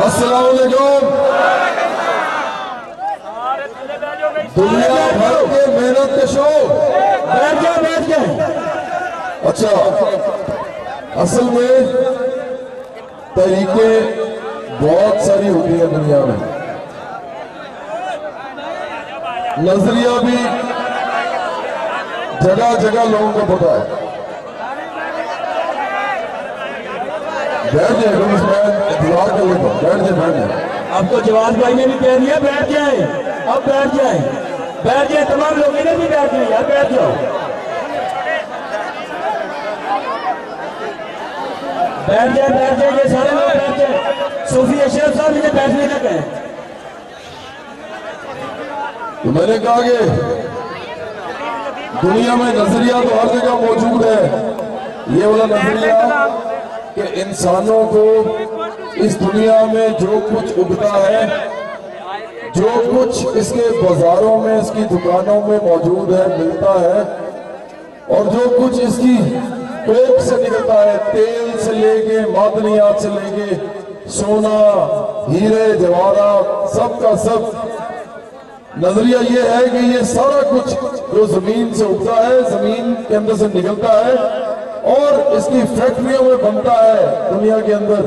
السلام علیکم. دنیا بھر کے محنت کشو بیٹھ جائیں. اچھا اصل میں تحریکیں بہت ساری ہوتی ہیں دنیا میں. نظریہ بھی جگہ جگہ لوگوں کو پتا ہے. بیٹھ جائیں انتظار کر لیتا ہوں. بیٹھ جائیں. آپ کو جواز بھائی نے بھی کہہ دیا بیٹھ جائیں. اب بیٹھ جائیں تمام لوگوں نے بھی بیٹھ جائیں. یار بیٹھ جاؤ. بیٹھ جائیں یہ سارے لوگ بیٹھ جائیں. صوفی اشرف صاحب مجھے بیٹھنے کا کہیں. تو میں نے کہا کہ دنیا میں نظریہ تو ہر جگہ موجود ہے. یہ والا نظریہ کہ انسانوں کو اس دنیا میں جو کچھ اگتا ہے، جو کچھ اس کے بازاروں میں، اس کی دکانوں میں موجود ہے، ملتا ہے، اور جو کچھ اس کی کوک سے نکلتا ہے، تیل سے لے کے معدنیات سے لے کے سونا، ہیرے جواہرات، سب کا سب. نظریہ یہ ہے کہ یہ سارا کچھ جو زمین سے اگتا ہے، زمین کے اندر سے نکلتا ہے اور اس کی فیکٹریوں میں بنتا ہے دنیا کے اندر،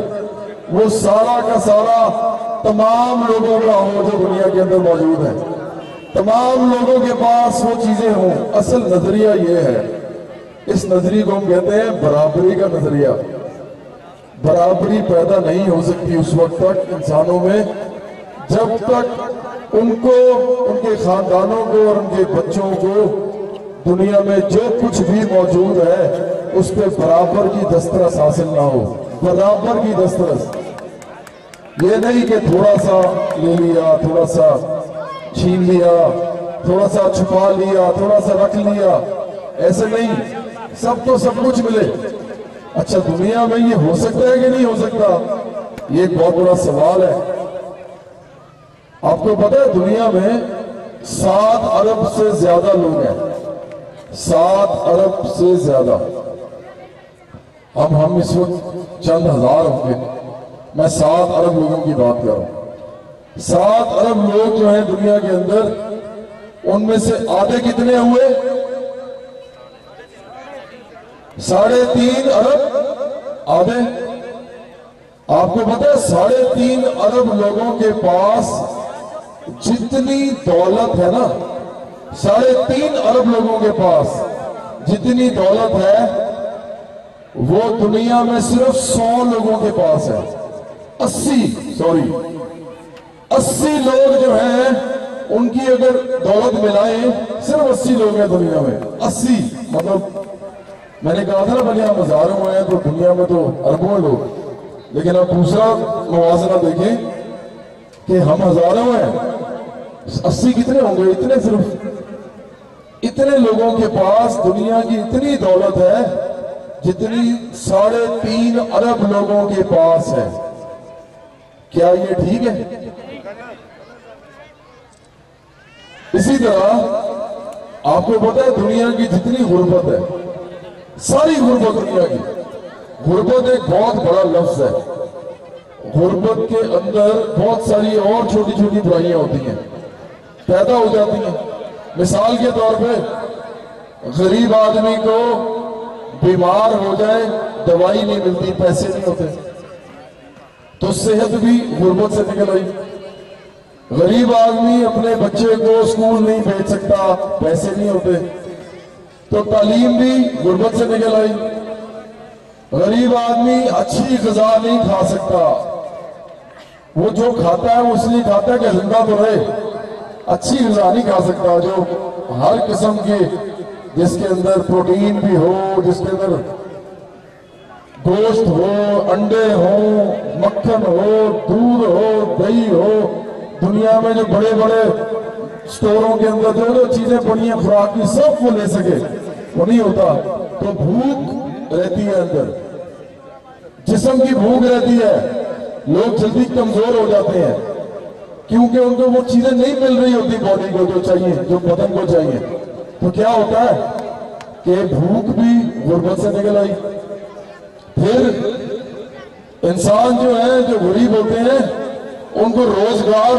وہ سارا کا سارا تمام لوگوں کا ہو جو دنیا کے اندر موجود ہے. تمام لوگوں کے پاس وہ چیزیں ہوں. اصل نظریہ یہ ہے. اس نظریے کو ہم کہتے ہیں برابری کا نظریہ. برابری پیدا نہیں ہو سکتی اس وقت تک انسانوں میں جب تک ان کو، ان کے خاندانوں کو اور ان کے بچوں کو دنیا میں جو کچھ بھی موجود ہے اس پہ برابر کی دسترس حاصل نہ ہو. برابر کی دسترس. یہ نہیں کہ تھوڑا سا لے لیا، تھوڑا سا چھین لیا، تھوڑا سا چھپا لیا، تھوڑا سا رکھ لیا. ایسے نہیں. سب کو سب کچھ ملے. اچھا دنیا میں یہ ہو سکتا ہے کہ نہیں ہو سکتا؟ یہ ایک بہت بڑا سوال ہے. آپ کو پتہ ہے دنیا میں 7 ارب سے زیادہ لوگ ہیں. 7 ارب سے زیادہ. اب ہم اس وقت چند ہزار ہوں گے. میں 7 ارب لوگوں کی بات کر رہا ہوں. 7 ارب لوگ جو ہیں دنیا کے اندر، ان میں سے آدھے کتنے ہوئے؟ 3.5 ارب. آدھے. آپ کو پتہ ہے 3.5 ارب لوگوں کے پاس جتنی دولت ہے نا، 3.5 ارب لوگوں کے پاس جتنی دولت ہے وہ دنیا میں صرف 100 لوگوں کے پاس ہے. 80 لوگ جو ہیں ان کی اگر دولت ملائیں صرف 80 لوگ ہیں دنیا میں. 80 مطلب میں نے کہا تھا نا بھلے ہم ہزاروں ہیں تو دنیا میں تو اربوں لوگ. لیکن اب دوسرا موازنہ دیکھیں کہ ہم ہزاروں ہیں، 80 کتنے ہوں گے؟ اتنے. صرف اتنے لوگوں کے پاس دنیا کی اتنی دولت ہے جتنی 3.5 ارب لوگوں کے پاس ہے. کیا یہ ٹھیک ہے؟ اسی طرح آپ کو پتہ ہے دنیا کی جتنی غربت ہے، ساری غربت دنیا کی، غربت ایک بہت بڑا لفظ ہے. غربت کے اندر بہت ساری اور چھوٹی چھوٹی برائیاں ہوتی ہیں، پیدا ہو جاتی ہیں. مثال کے طور پہ غریب آدمی کو بیمار ہو جائے، دوائی نہیں ملتی، پیسے نہیں ہوتے، تو صحت بھی غربت سے نکل آئی. غریب آدمی اپنے بچے کو اسکول نہیں بھیج سکتا، پیسے نہیں ہوتے، تو تعلیم بھی غربت سے نکل آئی. غریب آدمی اچھی غذا نہیں کھا سکتا. وہ جو کھاتا ہے وہ اس لیے کھاتا ہے کہ زندہ تو رہے. اچھی غذا نہیں کھا سکتا جو ہر قسم کے، جس کے اندر پروٹین بھی ہو، جس کے اندر گوشت ہو، انڈے ہوں، مکھن ہو، دودھ ہو، دہی ہو. دنیا میں جو بڑے بڑے سٹوروں کے اندر جو چیزیں پڑی ہیں خوراک کی، سب وہ لے سکے، وہ نہیں ہوتا. تو بھوک رہتی ہے اندر، جسم کی بھوک رہتی ہے. لوگ جلدی کمزور ہو جاتے ہیں کیونکہ ان کو وہ چیزیں نہیں مل رہی ہوتی باڈی کو جو چاہیے، جو بدن کو چاہیے. تو کیا ہوتا ہے کہ بھوک بھی غربت سے نکل آئی. پھر انسان جو ہے، جو غریب ہوتے ہیں، ان کو روزگار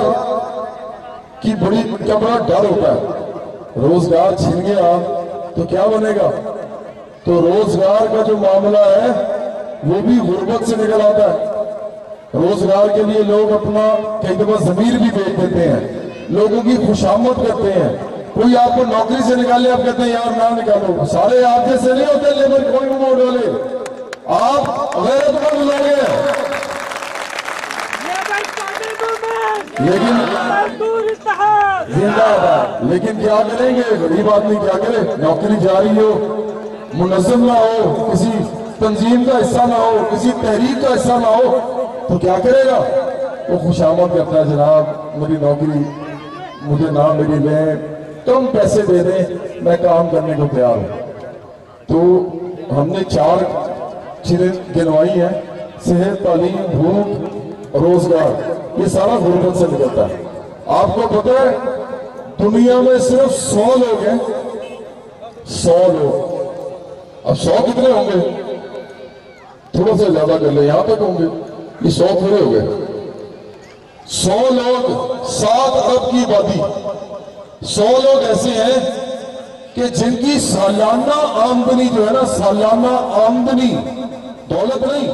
کی بڑا ڈر ہوتا ہے، روزگار چھن گیا تو کیا بنے گا؟ تو روزگار کا جو معاملہ ہے وہ بھی غربت سے نکل آتا ہے۔ روزگار کے لیے لوگ اپنا کئی دفعہ ضمیر بھی بیچ دیتے ہیں، لوگوں کی خوشامد کرتے ہیں۔ کوئی آپ کو نوکری سے نکالے، آپ کہتے ہیں یار نہ نکالو، سارے آپ جیسے نہیں ہوتے لیبر کوئی موڈ والے، آپ غیرت مند لوگ ہیں۔ لیکن زندہ باد، لیکن کیا کریں گے؟ غریب آدمی کیا کرے؟ نوکری جاری ہو، منظم نہ ہو، کسی تنظیم کا حصہ نہ ہو، کسی تحریک کا حصہ نہ ہو، تو کیا کرے گا؟ وہ خوشامد کرتا ہے، جناب میری نوکری مجھے نہ میری لیں، کم پیسے دے دیں، میں کام کرنے کو تیار ہوں۔ تو ہم نے 4 چیزیں گنوائی ہیں: صحت، تعلیم، بھوک، روزگار۔ یہ سارا غربت سے نکلتا ہے۔ آپ کو پتہ ہے دنیا میں صرف 100 لوگ ہیں، 100 لوگ۔ اب 100 کتنے ہوں گے؟ تھوڑا سا زیادہ کر لیں، یہاں تک ہوں گے، یہ 100 تھوڑے ہو گئے۔ 100 لوگ 7 ارب کی آبادی، 100 لوگ ایسے ہیں کہ جن کی سالانہ آمدنی جو ہے نا، سالانہ آمدنی، دولت نہیں،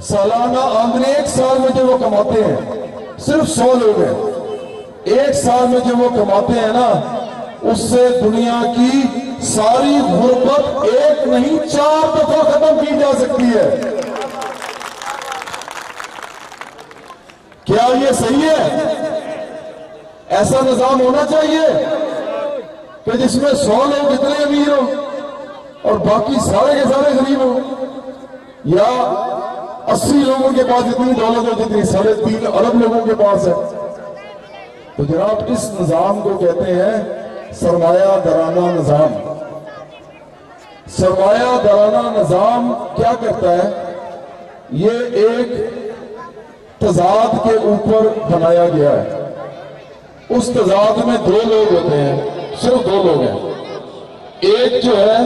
سالانہ آمدنی ایک سال میں جو وہ کماتے ہیں، صرف 100 لوگ ہیں۔ ایک سال میں جو وہ کماتے ہیں نا، اس سے دنیا کی ساری غربت ایک نہیں 4 دفعہ ختم کی جا سکتی ہے۔ کیا یہ صحیح ہے؟ ایسا نظام ہونا چاہیے کہ جس میں 100 لوگ اتنے امیر ہوں اور باقی سارے کے سارے غریب ہوں، یا 80 لوگوں کے پاس اتنی دولت ہو جتنی 3.5 ارب لوگوں کے پاس ہے۔ تو جناب اس نظام کو کہتے ہیں سرمایہ دارانہ نظام۔ سرمایہ دارانہ نظام کیا کرتا ہے؟ یہ ایک تضاد کے اوپر بنایا گیا ہے۔ اس تضاد میں 2 لوگ ہوتے ہیں، صرف 2 لوگ ہیں۔ ایک جو ہے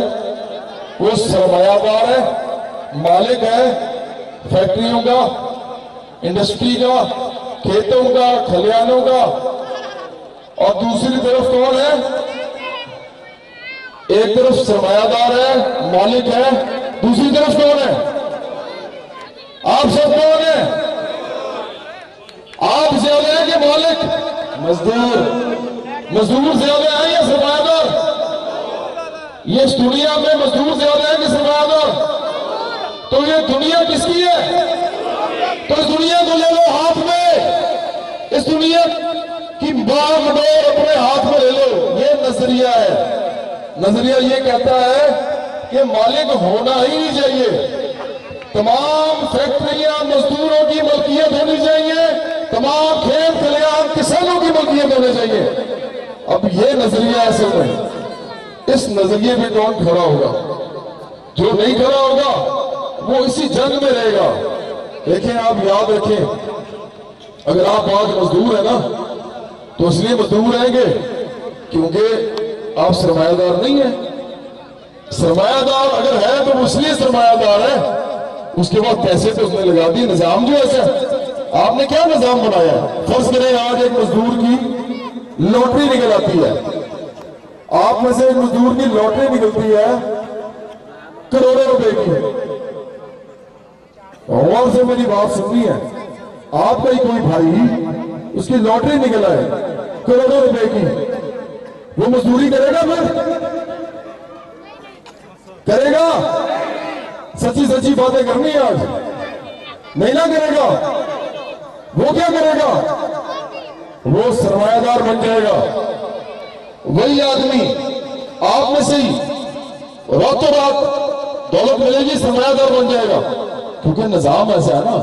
وہ سرمایہ دار ہے، مالک ہے فیکٹریوں کا، انڈسٹری کا، کھیتوں کا، کھلیانوں کا، اور دوسری طرف کون ہے؟ ایک طرف سرمایہ دار ہے، مالک ہے، دوسری طرف کون ہے؟ آپ سب کون ہیں؟ آپ زیادہ ہیں کہ مالک؟ مزدور زیادہ ہیں یا سرمایہ دار؟ یہ اس دنیا میں مزدور زیادہ ہیں کہ سرمایہ دار؟ تو یہ دنیا کس کی ہے؟ تو اس دنیا کو لے لو ہاتھ میں، اس دنیا کی باغ ڈور اپنے ہاتھ میں لے لو۔ یہ نظریہ ہے۔ نظریہ یہ کہتا ہے کہ مالک ہونا ہی نہیں چاہیے، تمام فیکٹریاں مزدوروں کی ملکیت ہونی چاہیے، تمام کھیت کھلیان کسانوں کی ملکیت ہونے چاہیے۔ اب یہ نظریہ ایسے میں اس نظریے میں کون کھڑا ہوگا؟ جو نہیں کھڑا ہوگا وہ اسی جنگ میں رہے گا۔ دیکھیں آپ یاد رکھیں، اگر آپ آج مزدور ہیں نا تو اس لیے مزدور رہیں گے کیونکہ آپ سرمایہ دار نہیں ہیں۔ سرمایہ دار اگر ہے تو اس لیے سرمایہ دار ہے، اس کے بعد پیسے تو اس نے لگا دیے۔ نظام جو ایسا آپ نے کیا نظام بنایا؟ فرض کریں آج ایک مزدور کی لوٹری نکل آتی ہے، آپ میں سے ایک مزدور کی لوٹری نکلتی ہے کروڑوں روپے کی، اور سے میری بات سننی ہے، آپ کا ہی کوئی بھائی اس کی لوٹری نکل آئے کروڑوں روپے کی، وہ مزدوری کرے گا؟ پھر کرے گا؟ سچی سچی باتیں کرنی ہے آج، نہیں نہ کرے گا؟ وہ کیا کرے گا؟ وہ سرمایہ دار بن جائے گا۔ وہی آدمی آپ میں سے ہی راتوں رات دولت ملے گی، سرمایہ دار بن جائے گا، کیونکہ نظام ایسا ہے نا،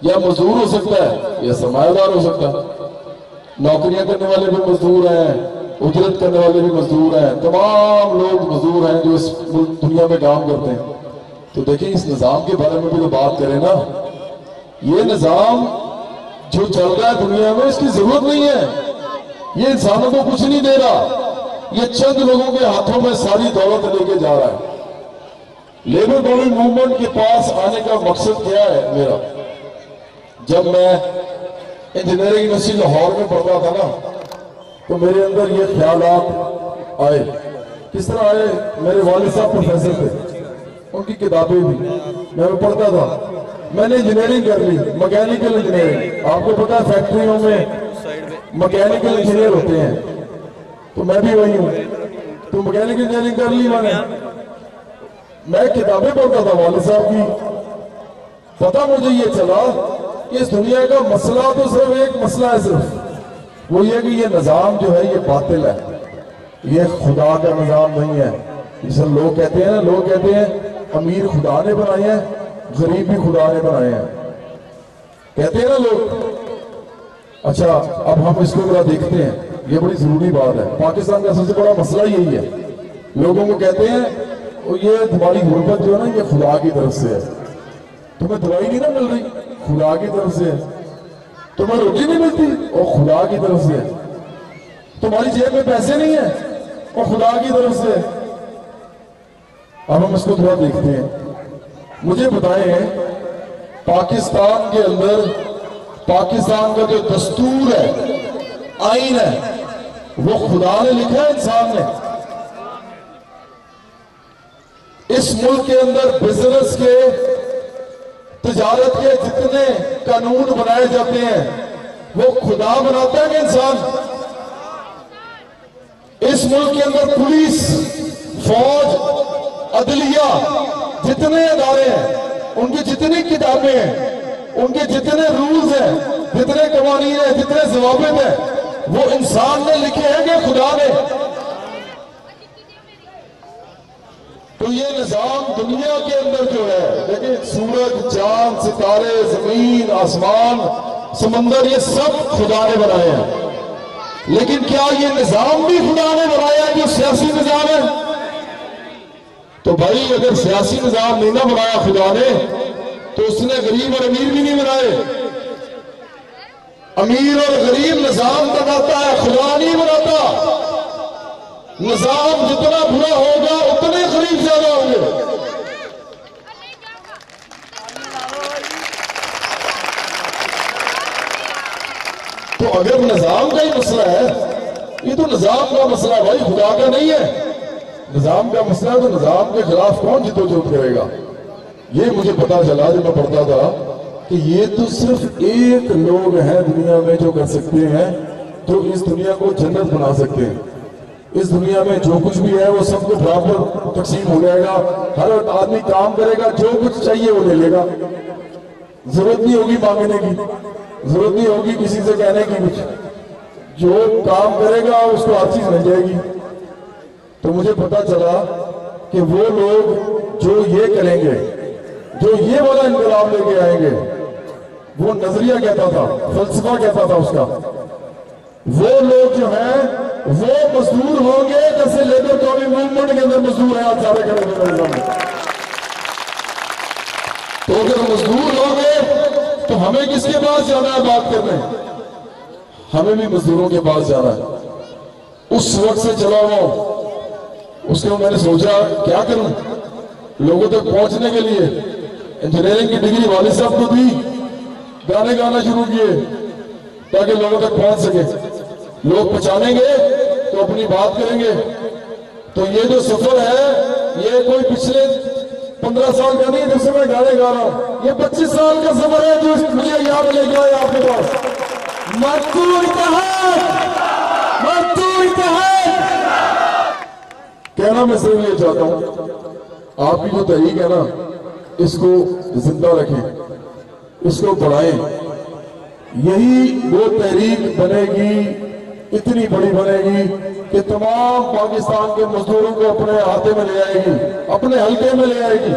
یا مزدور ہو سکتا ہے یا سرمایہ دار ہو سکتا ہے۔ نوکریاں کرنے والے بھی مزدور ہیں، اجرت کرنے والے بھی مزدور ہیں، تمام لوگ مزدور ہیں جو اس دنیا میں کام کرتے ہیں۔ تو دیکھیں اس نظام کے بارے میں بھی تو بات کریں نا۔ یہ نظام جو چل رہا ہے دنیا میں اس کی ضرورت نہیں ہے، یہ انسانوں کو کچھ نہیں دے رہا، یہ چند لوگوں کے ہاتھوں میں ساری دولت لے کے جا رہا ہے۔ لیبر گورنمنٹ موومنٹ کے پاس آنے کا مقصد کیا ہے میرا؟ جب میں انجینئرنگ یونیورسٹی لاہور میں پڑھتا تھا نا، تو میرے اندر یہ خیالات آئے. کس طرح آئے؟ میرے والد صاحب پروفیسر تھے، ان کی کتابیں بھی میں پڑھتا تھا. میں نے انجینئرنگ کر لی، مکینیکل انجینئرنگ. آپ کو پتا ہے فیکٹریوں میں مکینیکل انجینئر ہوتے ہیں، تو میں بھی وہی ہوں. تو مکینیکل انجینئرنگ کر لی میں کتابیں پڑھتا تھا والد صاحب کی. پتہ مجھے یہ چلا کہ اس دنیا کا مسئلہ تو صرف ایک مسئلہ ہے، صرف وہ یہ کہ یہ نظام جو ہے یہ باطل ہے، یہ خدا کا نظام نہیں ہے. جیسے لوگ کہتے ہیں نا، لوگ کہتے ہیں امیر خدا نے بنائے ہیں، غریب بھی خدا نے بنائے ہیں، کہتے ہیں نا لوگ. اچھا اب ہم اس کو ذرا دیکھتے ہیں، یہ بڑی ضروری بات ہے. پاکستان کا سب سے بڑا مسئلہ یہی ہے، لوگوں کو کہتے ہیں یہ تمہاری غربت جو ہے نا یہ خدا کی طرف سے ہے، تمہیں دوائی نہیں نا مل رہی خدا کی طرف سے ہے، تمہیں روٹی نہیں ملتی وہ خدا کی طرف سے ہے، تمہاری جیب میں پیسے نہیں ہیں وہ خدا کی طرف سے ہے. اب ہم اس کو تھوڑا دیکھتے ہیں. مجھے بتائیں پاکستان کے اندر پاکستان کا جو دستور ہے، آئین ہے، وہ خدا نے لکھا ہے انسان نے؟ اس ملک کے اندر بزنس کے، تجارت کے جتنے قانون بنائے جاتے ہیں وہ خدا بناتا ہے کہ انسان؟ اس ملک کے اندر پولیس، فوج، عدلیہ، جتنے ادارے ہیں، ان کی جتنی کتابیں ہیں، ان کے جتنے رولز ہیں، جتنے قوانین ہیں، جتنے ضوابط ہیں، وہ انسان نے لکھے ہیں کہ خدا نے؟ تو یہ نظام دنیا کے اندر جو ہے، دیکھیں سورج، چاند، ستارے، زمین، آسمان، سمندر، یہ سب خدا نے بنائے ہیں. لیکن کیا یہ نظام بھی خدا نے بنایا ہے جو سیاسی نظام ہے؟ تو بھائی اگر سیاسی نظام نہیں نہ بنایا خدا نے تو اس نے غریب اور امیر بھی نہیں بنائے. امیر اور غریب نظام بناتا ہے، خدا نہیں بناتا. نظام جتنا برا ہوگا اتنے غریب زیادہ ہوں گے. تو اگر نظام کا ہی مسئلہ ہے، یہ تو نظام کا مسئلہ ہے بھائی، خدا کا نہیں ہے. نظام کا مسئلہ ہے تو نظام کے خلاف کون جدوجہد کرے گا؟ یہ مجھے پتا چلا جب میں پڑھتا تھا کہ یہ تو صرف ایک لوگ ہیں دنیا میں جو کر سکتے ہیں، جو اس دنیا کو جنت بنا سکتے ہیں. اس دنیا میں جو کچھ بھی ہے وہ سب کو برابر تقسیم ہو جائے گا. ہر آدمی کام کرے گا، جو کچھ چاہیے وہ لے لے گا. ضرورت نہیں ہوگی مانگنے کی، ضرورت نہیں ہوگی کسی سے کہنے کی کچھ. جو کام کرے گا اس کو ہر چیز مل جائے گی. تو مجھے پتا چلا کہ وہ لوگ جو یہ کریں گے، جو یہ والا انقلاب لے کے آئیں گے، وہ نظریہ کہتا تھا، فلسفہ کہتا تھا اس کا، وہ لوگ جو ہیں وہ مزدور ہوں گے جیسے لیبر قومی موومنٹ کے اندر مزدور ہیں. آپ سارے کریں گے. تو اگر مزدور ہوں گے تو ہمیں کس کے پاس جانا ہے بات کرنے؟ ہمیں بھی مزدوروں کے پاس جانا ہے. اس وقت سے چلا ہوا اس کے میں نے سوچا کیا کروں لوگوں تک پہنچنے کے لیے. انجینئرنگ کی ڈگری والد صاحب کو دی، گانے گانا شروع کیے تاکہ لوگوں تک پہنچ سکے. لوگ پہچانیں گے تو اپنی بات کریں گے. تو یہ جو سفر ہے یہ کوئی پچھلے 15 سال کا نہیں جب سے میں گانے گا رہا ہوں، یہ 25 سال کا سفر ہے جو مجھے یاد لے کے آیا آپ کے پاس. مزدور اتحاد، مزدور اتحاد. کہنا میں صرف یہ چاہتا ہوں آپ کی جو تحریک ہے نا اس کو زندہ رکھیں، اس کو بڑھائیں. یہی وہ تحریک بنے گی، اتنی بڑی بنے گی کہ تمام پاکستان کے مزدوروں کو اپنے ہاتھے میں لے آئے گی، اپنے حلقے میں لے آئے گی.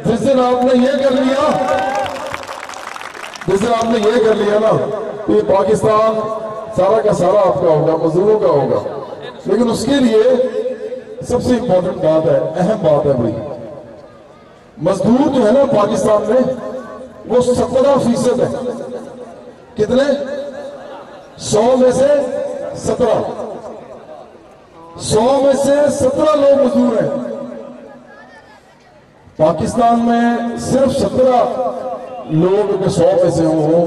جس دن آپ نے یہ کر لیا، جس دن آپ نے یہ کر لیا نا تو یہ پاکستان سارا کا سارا آپ کا ہوگا، مزدوروں کا ہوگا. لیکن اس کے لیے سب سے امپورٹنٹ بات ہے، اہم بات ہے بڑی. مزدور جو ہے نا پاکستان میں وہ 17% ہے. کتنے؟ 100 میں سے 17. 100 میں سے 17 لوگ مزدور ہیں. پاکستان میں صرف 17 لوگ اگر 100 میں سے ہوں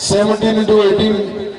17 into 18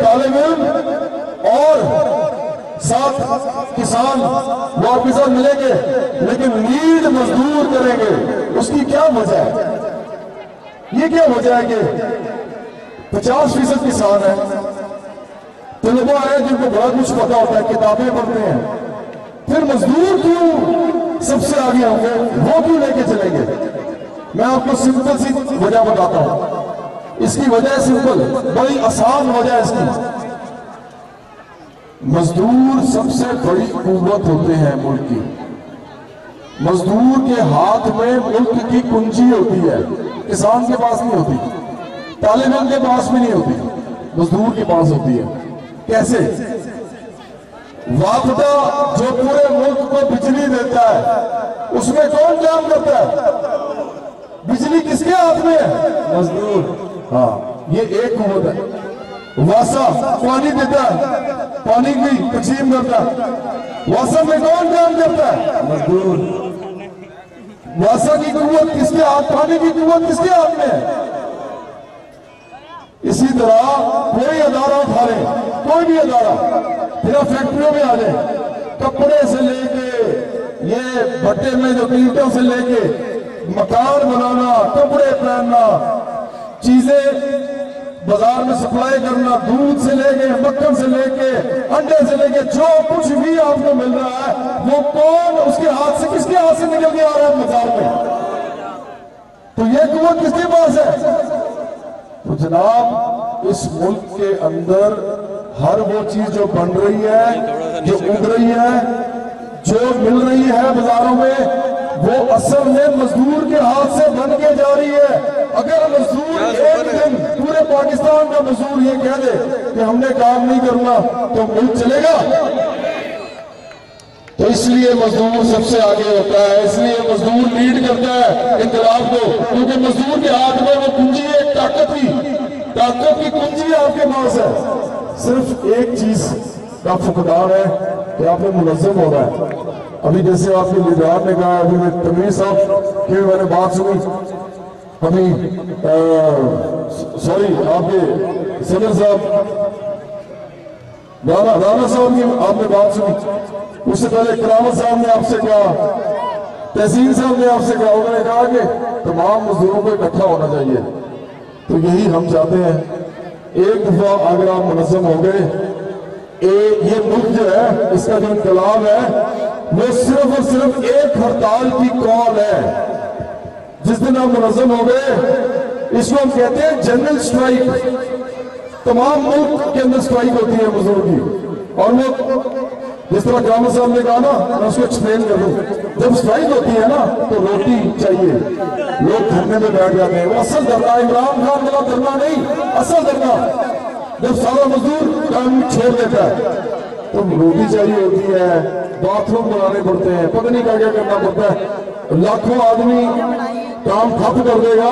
طالب علم اور ساتھ کسان وہ آپ کے ساتھ ملیں گے لیکن نیڈ مزدور کریں گے. اس کی کیا وجہ ہے؟ یہ کیا وجہ ہے کہ 50% کسان ہیں, طلبہ ہیں جن کو بہت کچھ پتا ہوتا ہے, کتابیں پڑھتے ہیں, پھر مزدور کیوں سب سے آگے ہوں گے, وہ کیوں لے کے چلیں گے؟ میں آپ کو سمپل سی وجہ بتاتا ہوں. اس کی وجہ سمپل, بڑی آسان وجہ ہے اس کی. مزدور سب سے بڑی قوت ہوتے ہیں ملک کی. مزدور کے ہاتھ میں ملک کی کنجی ہوتی ہے, کسان کے پاس نہیں ہوتی, طالب علم کے پاس بھی نہیں ہوتی, مزدور کے پاس ہوتی ہے. کیسے؟ وابدہ جو پورے ملک کو بجلی دیتا ہے اس میں کون کام کرتا ہے؟ بجلی کس کے ہاتھ میں ہے؟ مزدور. ہاں, یہ ایک قوت ہے. واسا پانی دیتا ہے, پانی کی تقسیم کرتا ہے, واسا میں کون کام کرتا ہے؟ مزدور. واسا کی قوت کس کے ہاتھ, پانی کی قوت کس کے ہاتھ میں ہے؟ اسی طرح کوئی ادارہ اٹھا لیں, کوئی بھی ادارہ, پھر آپ فیکٹریوں میں آ جائیں, کپڑے سے لے کے یہ بھٹے میں جو اینٹوں سے لے کے مکان بنانا, کپڑے پہننا, چیزیں بازار میں سپلائی کرنا, دودھ سے لے کے, مکھن سے لے کے, انڈے سے لے کے, جو کچھ بھی آپ کو مل رہا ہے وہ کون اس کے ہاتھ سے, کس کے ہاتھ سے نکل کے آ رہا ہے بازار میں؟ تو یہ قوت کس کے پاس ہے؟ تو جناب اس ملک کے اندر ہر وہ چیز جو بن رہی ہے, جو اگ رہی ہے, جو مل رہی ہے بازاروں میں, وہ اصل میں مزدور کے ہاتھ سے بن کے جا رہی ہے. اگر مزدور ایک دن پورے پاکستان کا مزدور یہ کہہ دے کہ ہم نے کام نہیں کرنا تو ملک چلے گا؟ تو اس لیے مزدور سب سے آگے ہوتا ہے, اس لیے مزدور لیڈ کرتا ہے انقلاب کو, کیونکہ مزدور کے ہاتھ میں وہ کنجی ہے, طاقت کی کنجی آپ کے پاس ہے. صرف ایک چیز کا فقدان ہے کہ آپ میں منظم ہو رہا ہے. ابھی جیسے آپ کے لیڈران نے کہا, ابھی میں تنویر صاحب کی میں نے بات سنی, ابھی سوری آپ کے صدر صاحب رانا صاحب کی آپ نے بات سنی, اس سے پہلے کرامت صاحب نے آپ سے کہا, تحسین صاحب نے آپ سے کہا, انہوں نے کہا کہ تمام مزدوروں کو اکٹھا ہونا چاہیے. تو یہی ہم چاہتے ہیں, ایک دفعہ اگر آپ منظم ہو گئے, یہ ملک جو ہے اس کا جو انقلاب ہے وہ صرف اور صرف ایک ہڑتال کی کال ہے. جس دن آپ منظم ہو گئے, اس کو ہم کہتے ہیں جنرل سٹرائک. تمام ملک کے اندر سٹرائک ہوتی ہے مزدور کی, اور وہ جس طرح کرامت صاحب نے کہا نا, میں اس کو ایکسپلین کر دوں. جب سٹرائک ہوتی ہے نا تو روٹی چاہیے, لوگ دھرنے میں بیٹھ جاتے ہیں. وہ اصل دھرنا عمران خان والا دھرنا نہیں, اصل دھرنا جب سارا مزدور کام چھوڑ دیتا ہے تو روٹی چاہیے ہوتی ہے, باتھ روم بنانے پڑتے ہیں, پتہ نہیں کیا کرنا پڑتا ہے. لاکھوں آدمی کام ٹھپ کر دے گا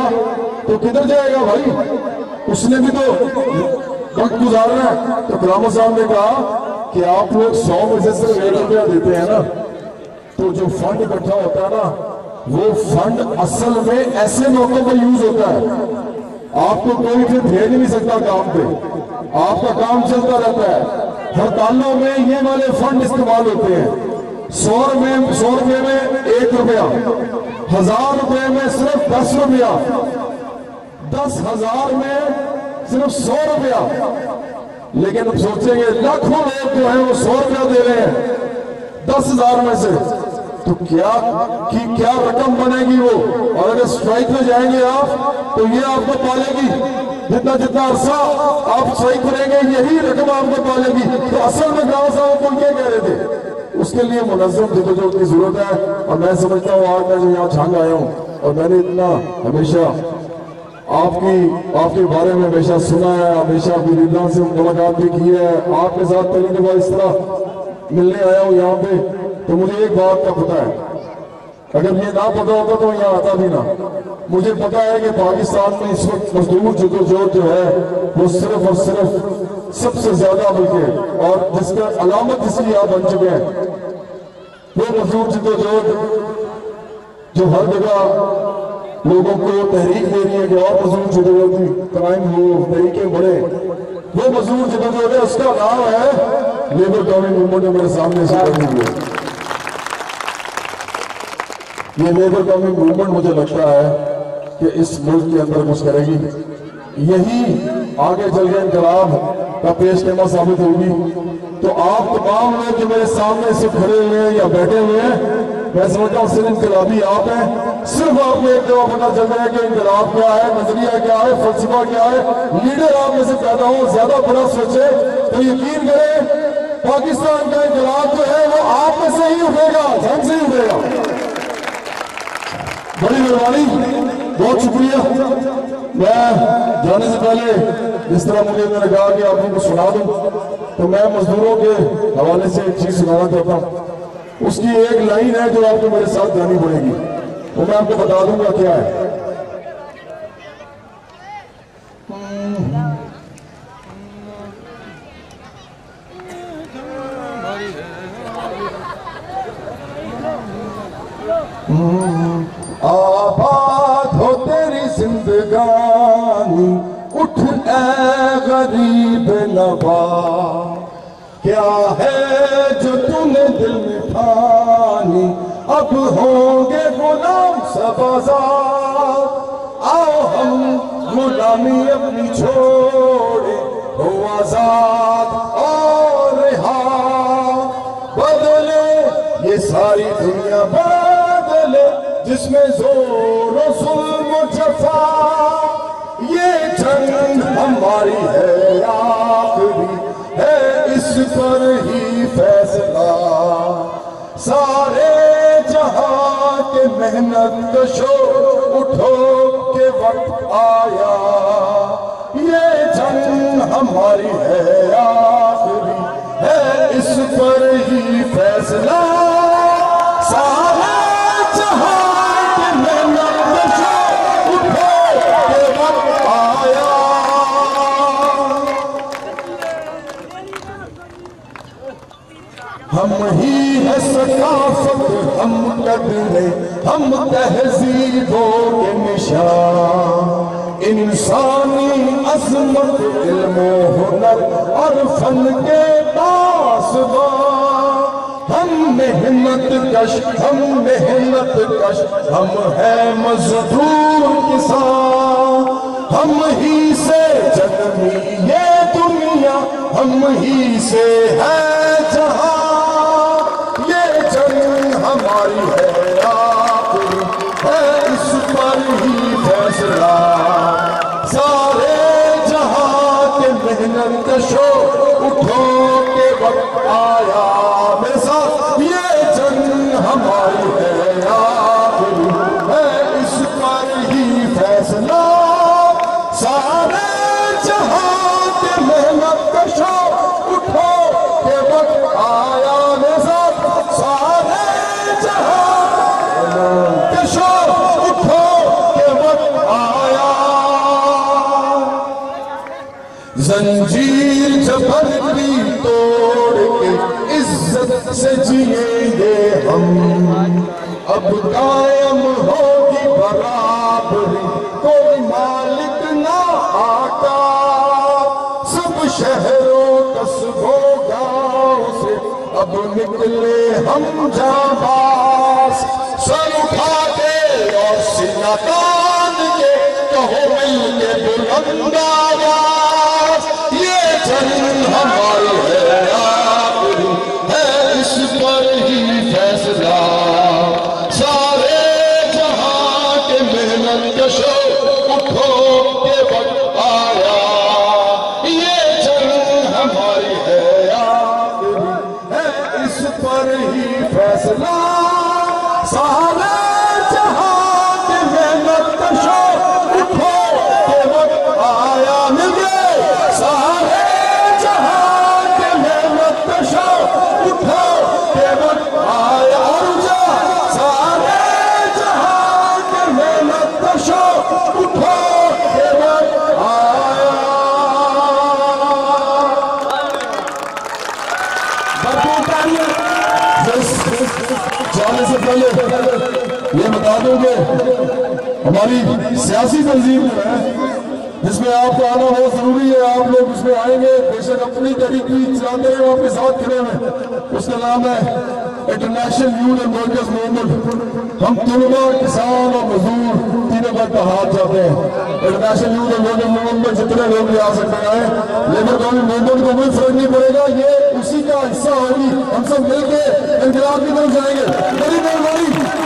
تو کدھر جائے گا بھائی؟ اس نے بھی تو وقت گزارنا ہے. تو کرامت صاحب نے کہا کہ آپ لوگ 100 میں سے صرف 1 روپیہ دیتے ہیں نا, تو جو فنڈ اکٹھا ہوتا ہے نا, وہ فنڈ اصل میں ایسے موقعوں پر یوز ہوتا ہے. آپ کو کوئی پھر بھیج نہیں سکتا کام پہ, آپ کا کام چلتا رہتا ہے. ہڑتالوں میں یہ والے فنڈ استعمال ہوتے ہیں. 100 روپے میں 1 روپیہ, 1000 روپے میں صرف 10 روپیہ, 10,000 میں صرف 100 روپیہ. لیکن اب سوچیں گے لاکھوں لوگ جو ہیں وہ 100 روپیہ دے رہے ہیں 10,000 میں سے, تو کیا رقم بنے گی وہ؟ اور اگر سٹرائک میں جائیں گے آپ تو یہ آپ کو پالے گی. جتنا عرصہ آپ سٹرائک کریں گے یہی رقم آپ کو پالے گی. تو اصل میں گاؤں صاحب کو کیا کہہ رہے تھے, اس کے لیے منظم جدوجہد کی ضرورت ہے. اور میں سمجھتا ہوں آج میں جو یہاں چھانگ آیا ہوں, اور میں نے اتنا ہمیشہ آپ کے بارے میں ہمیشہ سنا ہے, ہمیشہ آپ کی لیڈروں سے ملاقات بھی کی ہے, آپ کے ساتھ پہلی دفعہ اس طرح ملنے آیا ہوں یہاں پہ, تو مجھے ایک بات کا پتہ ہے, اگر یہ نہ پتہ ہوتا تو یہاں آتا بھی نہ. مجھے پتہ ہے کہ پاکستان میں اس وقت مزدور جدوجہد جو ہے وہ صرف اور صرف سب سے زیادہ بلکہ, اور جس کا علامت اس کی آپ بن چکے ہیں, وہ مزدور جدوجہد جو ہر جگہ لوگوں کو تحریک دے رہی ہے کہ اور مزدور جدوجہد کرائم ہو، تحریکیں بڑھے، وہ مزدور جدوجہد ہے، اس کا نام ہے لیبر قومی موومنٹ جو میرے سامنے سے بنی ہوئی ہے۔ یہ لیبر قومی موومنٹ مجھے لگتا ہے کہ اس ملک کے اندر کچھ کرے گی، یہی آگے چل کے انقلاب کا پیش خیمہ ثابت ہوگی۔ تو آپ تمام لوگ جو میرے سامنے سے کھڑے ہوئے ہیں یا بیٹھے ہوئے ہیں، میں سمجھتا ہوں صرف انقلابی آپ ہیں، صرف آپ کو ایک دفعہ پتہ چل رہا ہے کہ انقلاب کیا ہے، نظریہ کیا ہے، فلسفہ کیا ہے، لیڈر آپ میں سے پیدا ہو، زیادہ بڑا سوچے تو یقین کریں پاکستان کا انقلاب جو ہے وہ آپ میں سے ہی اٹھے گا، جنگ سے ہی اٹھے گا۔ بڑی مہربانی، بہت شکریہ۔ میں جانے سے پہلے جس طرح میں نے کہا کہ آپ کو سنا دوں، تو میں مزدوروں کے حوالے سے ایک چیز سنانا چاہتا ہوں۔ اس کی ایک لائن ہے جو آپ کو میرے ساتھ گانی پڑے گی، وہ میں آپ کو بتا دوں گا کیا ہے۔ آباد ہو تیری زندگانی، اٹھ اے غریب نواز، کیا ہے جو تم نے دل میں ٹھانی، اب ہوں گے غلام سب آزاد، آؤ ہم غلامی اپنی چھوڑے، ہو آزاد اور رہا، بدلے یہ ساری دنیا بدلے جس میں زور و ظلم و جفا، یہ جنگ ہماری ہے آخری ہے اس پر ہی فیصلہ، سارے جہاں کے محنت کشو اٹھو کہ وقت آیا، یہ جنگ ہماری ہے آخری ہے اس پر ہی فیصلہ، سارے جہاں کے محنت کشو اٹھو کہ وقت آیا۔ ہم ہی ہے ثقافت، ہم قدریں، ہم تہذیبوں کے نشان، انسانی عظمت، علم و ہنر اور فن کے پاسبان، ہم محنت کش، ہم محنت کش، ہم ہے مزدور کسان، ہم ہی سے جنمی یہ دنیا، ہم ہی سے ہے جہاں، ہماری ہے آخری ہے اس پر ہی فیصلہ، سارے جہاں کے محنت کشو اٹھو کہ وقت آیا، میرے ساتھ یہ جنگ ہماری ہے آخری ہے اس پر ہی فیصلہ، سارے جہاں کے محنت کشو اٹھو کہ وقت آیا، میرے ساتھ سارے کشو اٹھو کہ وقت آیا، زنجیر جبری توڑ کے عزت سے جئیں گے ہم، اب قائم ہوگی برابری، کوئی مالک نہ آقا، سب شہروں قصبوں گاؤں سے اب نکلے ہم جانباز، سر اٹھا کے اور سینہ تان کے کہو مل کے بلند آواز، یہ جنگ ہماری ہے آخری ہے اس پر ہی فیصلہ، سارے جہاں کے محنت کشو اٹھو کہ وقت آیا، یہ جنگ ہماری ہے آخری ہے اس پر ہی فیصلہ، سارے جہاں کے محنت کشو اٹھو کہ وقت آیا، مل گئے سارے جہاں کے محنت کشو اٹھو کہ وقت آیا، اونچا سارے جہاں کے محنت کشو اٹھو کہ وقت آیا۔ جانے سے پہلے یہ بتا دوں گے ہماری سیاسی تنظیم جو ہے جس میں آپ کا آنا بہت ضروری ہے، آپ لوگ اس میں آئیں گے، بے شک اپنی تحریک چلاتے ہیں، آپ کے ساتھ کھڑے ہیں، اس کا نام ہے international youth and workers movement. ہم طلباء، کسان اور مزدور تینوں کا اتحاد چاہتے ہیں۔ International youth and workers movement میں جتنے لوگ بھی آ سکتے ہیں، لیبر قومی موومنٹ کو کوئی فرق نہیں پڑے گا، یہ اسی کا حصہ ہوگی، ہم سب مل کے انقلاب کی طرف جائیں گے۔ بڑی مہربانی۔